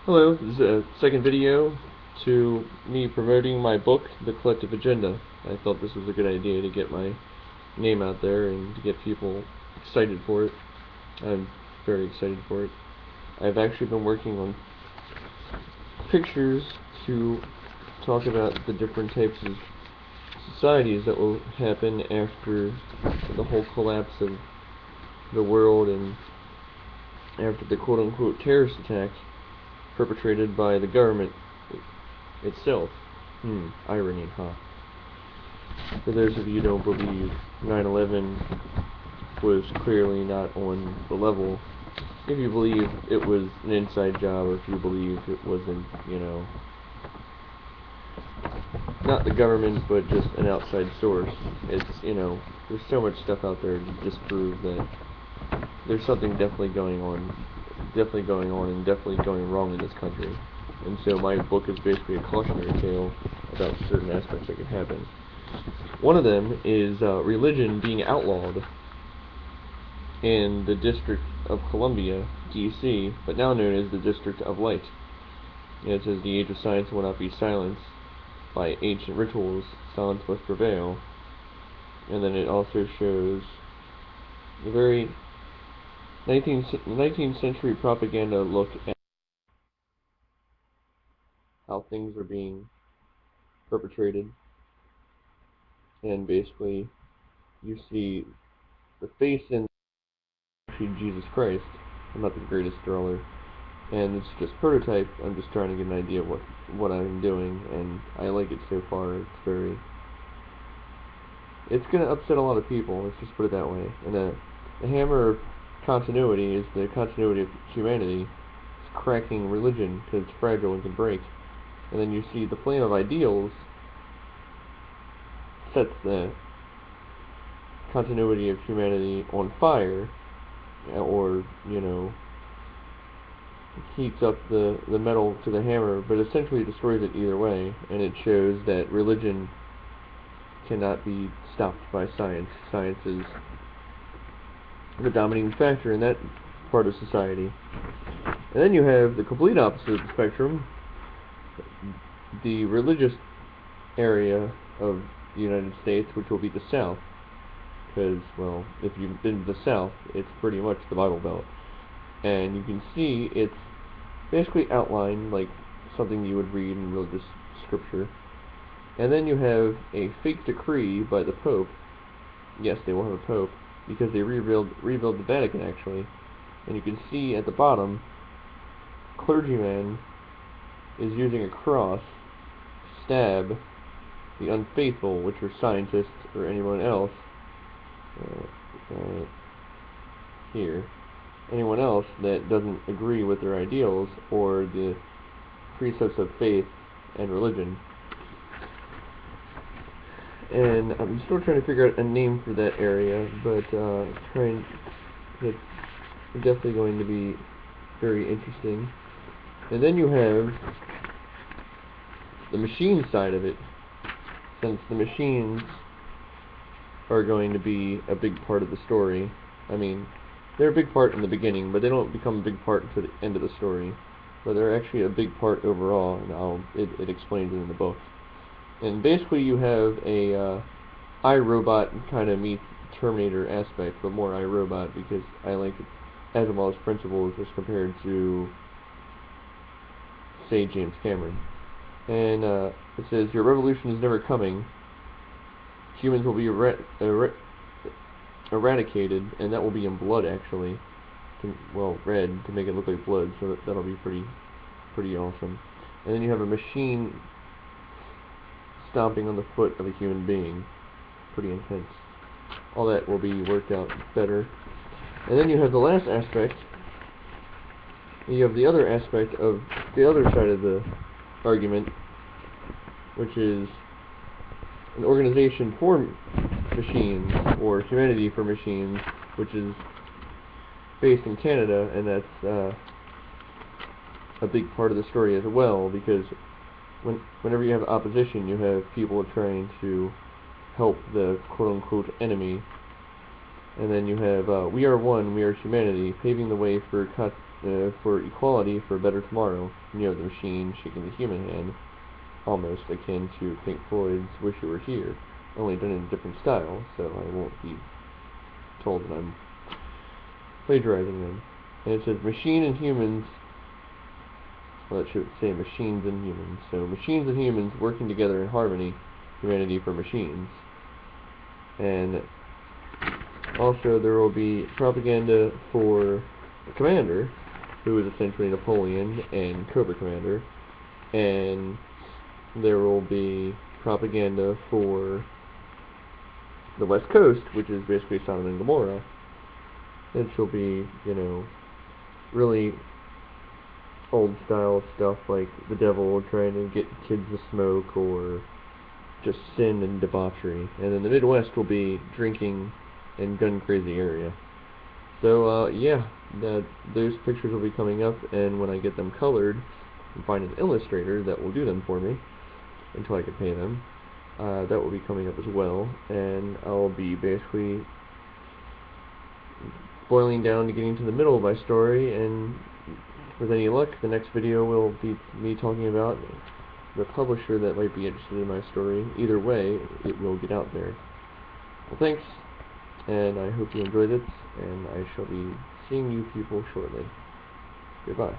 Hello, this is a second video to me promoting my book, The Collective Agenda. I thought this was a good idea to get my name out there and to get people excited for it. I'm very excited for it. I've actually been working on pictures to talk about the different types of societies that will happen after the whole collapse of the world and after the quote-unquote terrorist attacks perpetrated by the government itself. Irony, huh? For those of you who don't believe 9/11 was clearly not on the level, if you believe it was an inside job, or if you believe it wasn't, not the government, but just an outside source, it's, there's so much stuff out there to disprove that there's something definitely going on and definitely going wrong in this country. And so my book is basically a cautionary tale about certain aspects that could happen. One of them is religion being outlawed in the District of Columbia, D.C., but now known as the District of Light. And it says the age of science will not be silenced by ancient rituals, silence must prevail. And then it also shows the very 19th century propaganda look at how things are being perpetrated, and basically you see the face in Jesus Christ. I'm not the greatest drawer, and it's just prototype. I'm just trying to get an idea of what I'm doing, and I like it so far. It's gonna upset a lot of people, let's just put it that way. And the hammer of continuity is the continuity of humanity. It's cracking religion because it's fragile and can break. And then you see the flame of ideals sets the continuity of humanity on fire, or, heats up the metal to the hammer, but essentially destroys it either way. And it shows that religion cannot be stopped by science. Science is the dominating factor in that part of society. And then you have the complete opposite of the spectrum, the religious area of the United States, which will be the South. Because, well, if you've been to the South, it's pretty much the Bible Belt. And you can see it's basically outlined like something you would read in religious scripture. And then you have a fake decree by the Pope. Yes, they will have a Pope, because they rebuild the Vatican, actually. And you can see at the bottom, clergyman is using a cross to stab the unfaithful, which are scientists or anyone else, anyone else that doesn't agree with their ideals or the precepts of faith and religion. And I'm still trying to figure out a name for that area, but it's definitely going to be very interesting. And then you have the machine side of it, since the machines are going to be a big part of the story. I mean, they're a big part in the beginning, but they don't become a big part until the end of the story. But they're actually a big part overall, and it explains it in the book. And basically you have a iRobot kind of meets Terminator aspect, but more iRobot, because I like Asimov's principles as compared to, say, James Cameron. And it says, your revolution is never coming. Humans will be eradicated, and that will be in blood, actually. Red, to make it look like blood, so that'll be pretty awesome. And then you have a machine stomping on the foot of a human being. Pretty intense. All that will be worked out better. And then you have the last aspect. You have the other aspect of the other side of the argument, which is an organization for machines, or humanity for machines, which is based in Canada, and that's a big part of the story as well, because whenever you have opposition, you have people trying to help the quote-unquote enemy. And then you have we are one, we are humanity, paving the way for for equality, for a better tomorrow. You know, the machine shaking the human hand, almost akin to Pink Floyd's Wish You Were Here, only done in a different style, so I won't be told that I'm plagiarizing them. And it says machine and humans, well, it should say machines and humans. So machines and humans working together in harmony, humanity for machines. And also there will be propaganda for the commander, who is essentially Napoleon and Cobra Commander, and there will be propaganda for the West Coast, which is basically Sodom and Gomorrah. It will be, you know, really old style stuff like the devil trying to get kids to smoke, or just sin and debauchery. And then the Midwest will be drinking and gun crazy area. So yeah, those pictures will be coming up, and when I get them colored and find an illustrator that will do them for me until I can pay them, that will be coming up as well, and I'll be basically boiling down to getting to the middle of my story, and with any luck, the next video will be me talking about the publisher that might be interested in my story. Either way, it will get out there. Well, thanks, and I hope you enjoyed it, and I shall be seeing you people shortly. Goodbye.